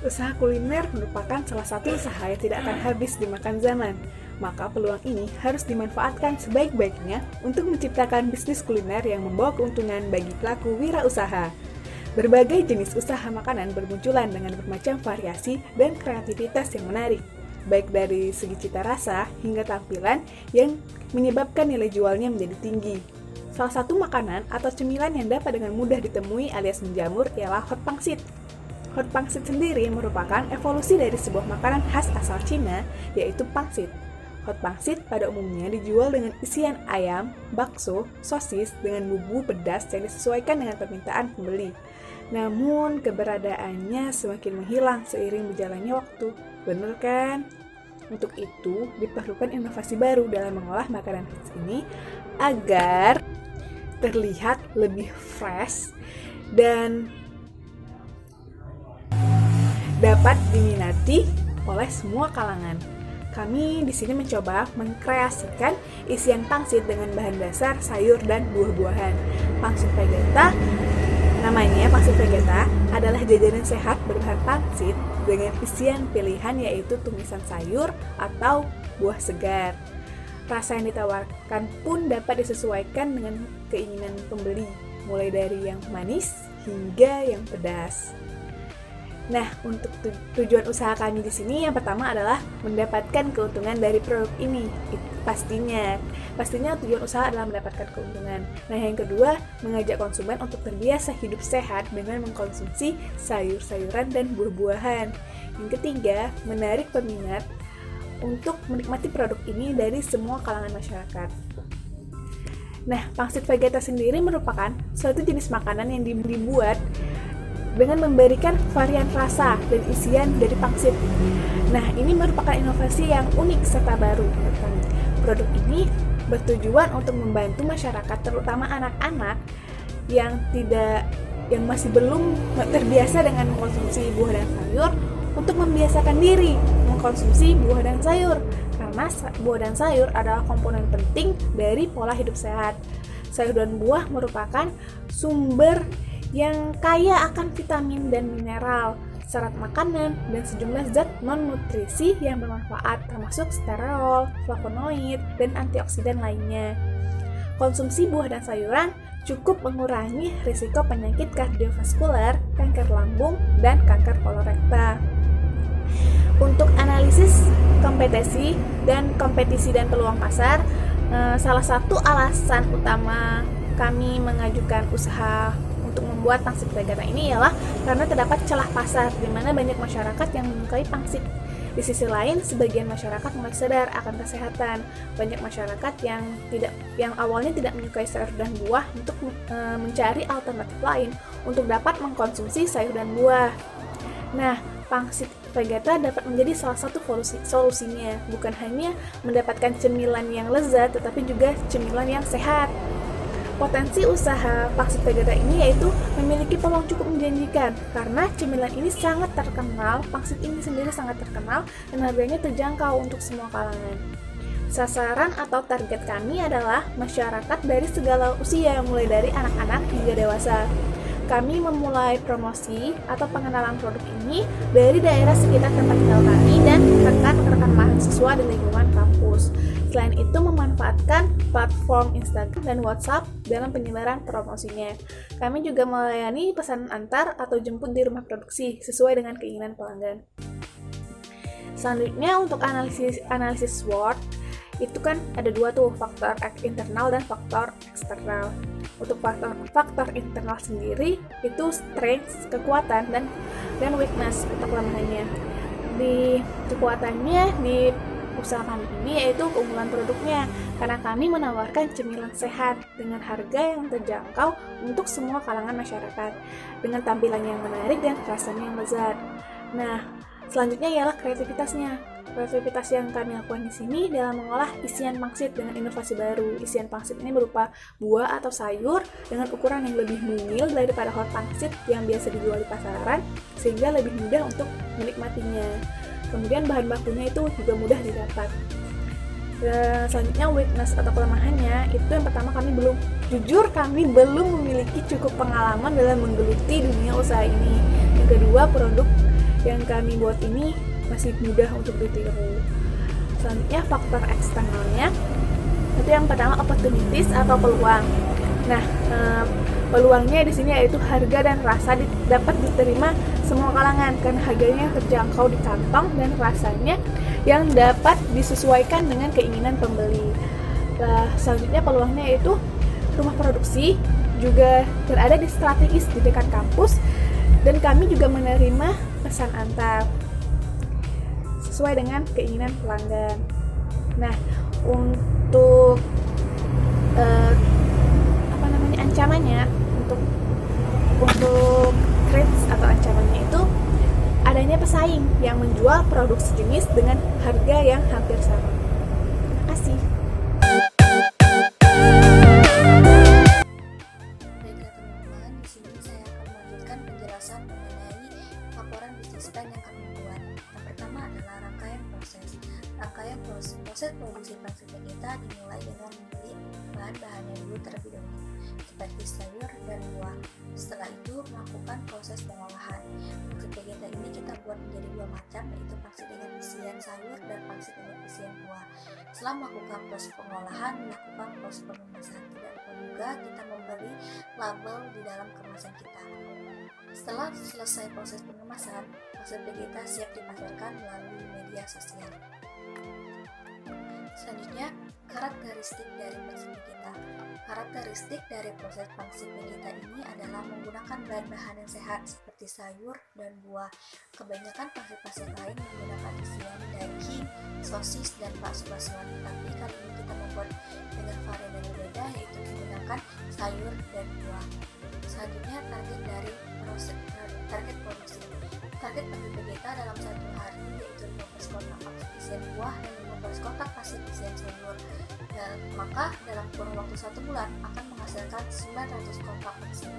Usaha kuliner merupakan salah satu usaha yang tidak akan habis dimakan zaman. Maka peluang ini harus dimanfaatkan sebaik-baiknya untuk menciptakan bisnis kuliner yang membawa keuntungan bagi pelaku wirausaha. Berbagai jenis usaha makanan bermunculan dengan bermacam variasi dan kreativitas yang menarik, baik dari segi cita rasa hingga tampilan yang menyebabkan nilai jualnya menjadi tinggi. Salah satu makanan atau cemilan yang dapat dengan mudah ditemui alias menjamur ialah hot pangsit. Hot pangsit sendiri merupakan evolusi dari sebuah makanan khas asal Cina, yaitu pangsit. Hot pangsit pada umumnya dijual dengan isian ayam, bakso, sosis dengan bumbu pedas yang disesuaikan dengan permintaan pembeli. Namun, keberadaannya semakin menghilang seiring berjalannya waktu. Bener kan? Untuk itu, diperlukan inovasi baru dalam mengolah makanan khas ini agar terlihat lebih fresh dan dapat diminati oleh semua kalangan. Kami di sini mencoba mengkreasikan isian pangsit dengan bahan dasar sayur dan buah-buahan. Pangsit vegeta, namanya pangsit vegeta, adalah jajanan sehat berbahan pangsit dengan isian pilihan yaitu tumisan sayur atau buah segar. Rasa yang ditawarkan pun dapat disesuaikan dengan keinginan pembeli, mulai dari yang manis hingga yang pedas. Nah, untuk tujuan usaha kami di sini yang pertama adalah mendapatkan keuntungan dari produk ini. Pastinya tujuan usaha adalah mendapatkan keuntungan. Nah, yang kedua, mengajak konsumen untuk terbiasa hidup sehat dengan mengkonsumsi sayur-sayuran dan buah-buahan. Yang ketiga, menarik peminat untuk menikmati produk ini dari semua kalangan masyarakat. Nah, pangsit vegeta sendiri merupakan suatu jenis makanan yang dibuat dengan memberikan varian rasa dan isian dari pangsit. Nah, ini merupakan inovasi yang unik serta baru. Produk ini bertujuan untuk membantu masyarakat, terutama anak-anak yang masih belum terbiasa dengan mengkonsumsi buah dan sayur, untuk membiasakan diri mengkonsumsi buah dan sayur. Karena buah dan sayur adalah komponen penting dari pola hidup sehat. Sayur dan buah merupakan sumber yang kaya akan vitamin dan mineral, serat makanan, dan sejumlah zat non-nutrisi yang bermanfaat termasuk sterol, flavonoid, dan antioksidan lainnya. Konsumsi buah dan sayuran cukup mengurangi risiko penyakit kardiovaskular, kanker lambung, dan kanker kolorektal. Untuk analisis kompetisi dan peluang pasar, salah satu alasan utama kami mengajukan usaha untuk membuat pangsit vegeta ini ialah karena terdapat celah pasar di mana banyak masyarakat yang menyukai pangsit. Di sisi lain, sebagian masyarakat mulai sadar akan kesehatan. Banyak masyarakat yang awalnya tidak menyukai sayur dan buah untuk mencari alternatif lain untuk dapat mengkonsumsi sayur dan buah. Nah, pangsit vegeta dapat menjadi salah satu solusinya, bukan hanya mendapatkan cemilan yang lezat, tetapi juga cemilan yang sehat. Potensi usaha pangsit vegeta ini yaitu memiliki peluang cukup menjanjikan karena cemilan ini sangat terkenal, pangsit ini sendiri sangat terkenal dan harganya terjangkau untuk semua kalangan. Sasaran atau target kami adalah masyarakat dari segala usia, mulai dari anak-anak hingga dewasa. Kami memulai promosi atau pengenalan produk ini dari daerah sekitar tempat tinggal kami dan rekan-rekan mahasiswa di lingkungan kampus. Selain itu, memanfaatkan platform Instagram dan WhatsApp dalam penyebaran promosinya. Kami juga melayani pesanan antar atau jemput di rumah produksi sesuai dengan keinginan pelanggan. Selanjutnya, untuk analisis SWOT, itu kan ada dua tuh, faktor internal dan faktor eksternal. Untuk faktor internal sendiri itu strength, kekuatan, dan weakness atau kelemahannya. Di kekuatannya di usaha kami ini yaitu keunggulan produknya, karena kami menawarkan cemilan sehat dengan harga yang terjangkau untuk semua kalangan masyarakat, dengan tampilan yang menarik dan rasanya yang lezat. Nah, selanjutnya ialah kreativitasnya. Kreativitas yang kami lakukan di sini dalam mengolah isian pangsit dengan inovasi baru. Isian pangsit ini berupa buah atau sayur dengan ukuran yang lebih mungil daripada hot pangsit yang biasa dijual di pasaran, sehingga lebih mudah untuk menikmatinya. Kemudian bahan bakunya itu juga mudah didapat. Selanjutnya weakness atau kelemahannya, itu yang pertama kami belum memiliki cukup pengalaman dalam menggeluti dunia usaha ini. Yang kedua, produk yang kami buat ini masih mudah untuk ditiru. Selanjutnya faktor eksternalnya, itu yang pertama opportunities atau peluang. Nah, peluangnya di sini yaitu harga dan rasa dapat diterima semua kalangan karena harganya terjangkau di kantong dan rasanya yang dapat disesuaikan dengan keinginan pembeli. Selanjutnya peluangnya yaitu rumah produksi juga berada di strategis di dekat kampus dan kami juga menerima pesan antar sesuai dengan keinginan pelanggan. Nah, untuk ancamannya, untuk threats atau ancamannya itu adanya pesaing yang menjual produk sejenis dengan harga yang hampir sama. Terima kasih. Baiklah teman-teman, di sini saya akan melanjutkan penjelasan mengenai laporan bisnis plan yang kami buat. Yang pertama adalah rangkaian proses. Proses produksi pangsit kita dimulai dengan membeli bahan-bahan yang dulu terlebih dahulu, seperti sayur dan buah. Setelah itu melakukan proses pengolahan. Pangsit vegeta ini kita buat menjadi dua macam, yaitu pangsit dengan isian sayur dan pangsit dengan isian buah. Setelah melakukan proses pengolahan, melakukan proses pengemasan. Tidak lupa juga kita memberi label di dalam kemasan kita. Setelah selesai proses pengemasan, pangsit vegeta siap dipasarkan melalui media sosial. Selanjutnya, karakteristik dari pangsit vegeta. Karakteristik dari proses pangsit vegeta ini adalah menggunakan bahan-bahan yang sehat seperti sayur dan buah. Kebanyakan pangsit-pangsit lain menggunakan isian daging, sosis, dan bakso-baksoan. Tapi kali ini kita membuat dengan varian yang berbeda, yaitu menggunakan sayur dan buah. Selanjutnya, target produksi. Target pangsit vegeta dalam satu hari yaitu 15 kotak pangsit isian buah dan 15 kotak pangsit isian sayur. Maka dalam kurun waktu 1 bulan akan menghasilkan 900 kotak pangsit.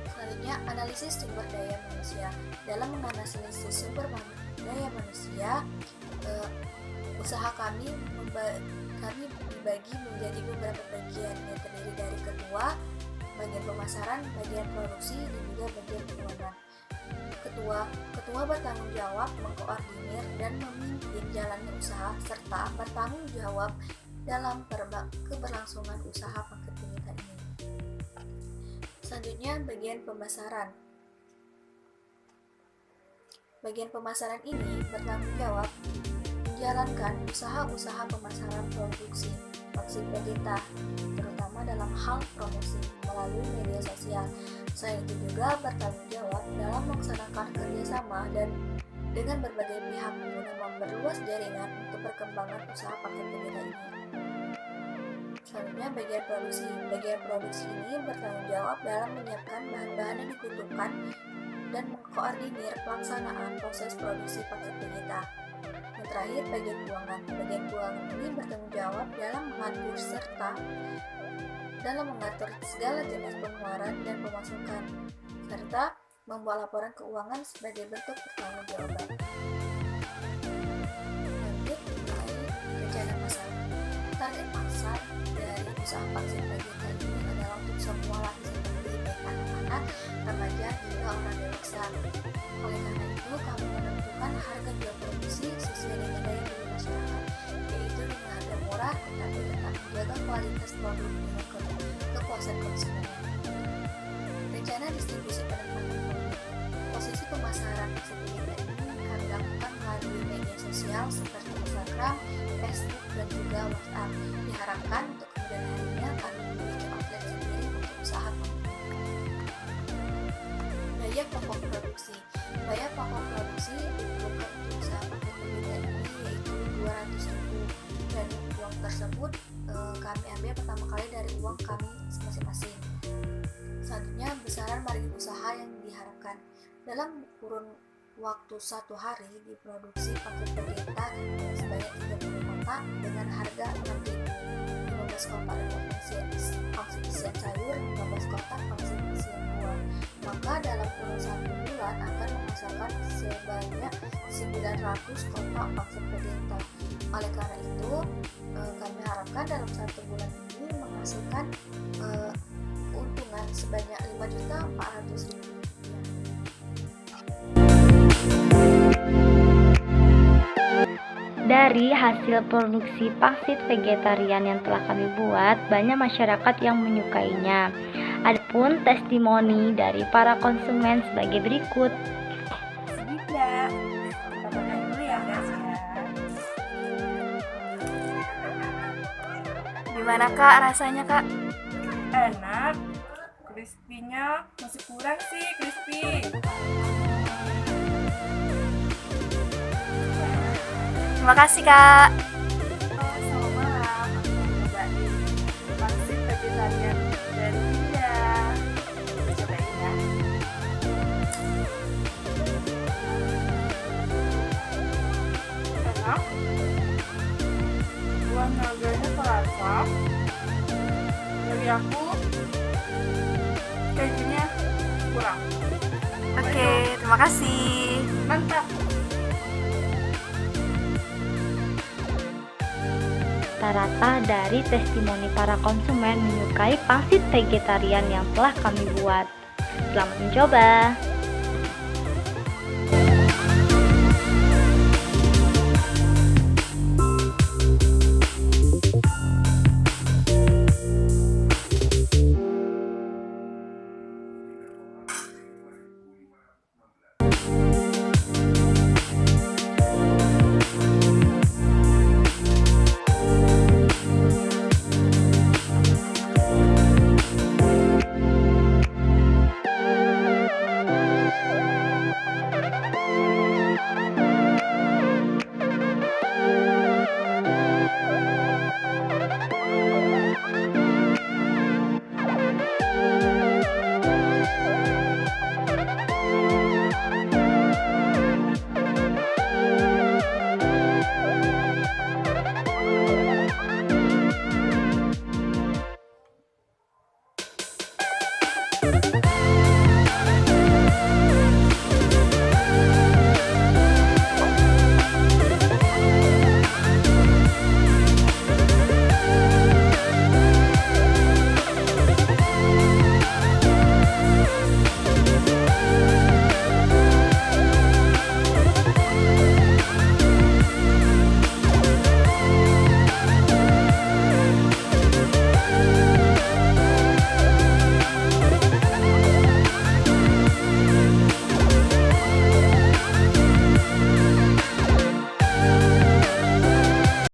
Selanjutnya, analisis sumber daya manusia. Dalam menganalisis sumber daya manusia, usaha kami dibagi menjadi beberapa bagian yang terdiri dari ketua, bagian pemasaran, bagian produksi, dan juga bagian keuangan. Ketua bertanggung jawab mengkoordinir dan memimpin jalannya usaha serta bertanggung jawab dalam keberlangsungan usaha pangsit vegeta ini. Selanjutnya, bagian pemasaran. Bagian pemasaran ini bertanggung jawab menjalankan usaha-usaha pemasaran produksi pangsit vegeta, terutama dalam hal promosi melalui media sosial. Selain itu juga bertanggung jawab dalam melaksanakan kerjasama dan dengan berbagai pihak guna memperluas jaringan untuk perkembangan usaha pangsit vegeta ini. Selanjutnya, bagian produksi. Bagian produksi ini bertanggung jawab dalam menyiapkan bahan-bahan yang dibutuhkan dan mengkoordinir pelaksanaan proses produksi pangsit vegeta. Yang terakhir, bagian keuangan. Bagian keuangan ini bertanggung jawab dalam mengatur serta dalam mengatur segala jenis pengeluaran dan pemasukan, serta membuat laporan keuangan sebagai bentuk pertanggungjawaban. Lanjut, mengenai rencana pasar. Target pasar dari usaha pangsit vegeta ini adalah untuk semua lapisan pembeli, baik anak-anak, remaja, hingga orang dewasa. Oleh karena itu, kami menentukan harga jual produksi sesuai dengan daya beli masyarakat, yaitu dengan harga murah tetapi tetap menjaga kualitas produk dengan kepuasan konsumen. Rencana distribusi penempatan produk. Posisi pemasaran pangsit vegeta ini kami lakukan melalui media sosial seperti Instagram, Facebook, dan juga WhatsApp. Diharapkan untuk kemudian harinya kami memiliki outlet sendiri untuk usaha kami. Biaya pokok produksi. Biaya pokok produksi diperlukan untuk usaha pangsit vegeta ini yaitu 200.000, dan uang tersebut kami ambil pertama kali dari uang kami masing-masing. Selanjutnya, besaran margin usaha yang diharapkan. Dalam kurun waktu 1 hari diproduksi pangsit vegeta sebanyak 30 kotak dengan harga 6.000, 15 kotak pangsit isian sayur, 15 kotak pangsit isian buah. Maka dalam kurun 1 bulan akan menghasilkan sebanyak 900 kotak pangsit vegeta. Oleh karena itu, kami harapkan dalam 1 bulan ini menghasilkan keuntungan sebanyak 5.400.000 rupiah. Dari hasil produksi pangsit vegetarian yang telah kami buat, banyak masyarakat yang menyukainya. Adapun testimoni dari para konsumen sebagai berikut. Tidak, kita makan dulu ya guys ya. Gimana kak rasanya kak? Enak, crispy-nya masih kurang sih crispy. Terima kasih kak. Selamat malam, aku cobain pangsit vegetarian dari Linda. Cobain ya. Enak, buah naganya terasa. Dari aku, kejunya kurang. Oke, terima kasih. Mantap. Rata-rata dari testimoni para konsumen menyukai pangsit vegetarian yang telah kami buat. Selamat mencoba!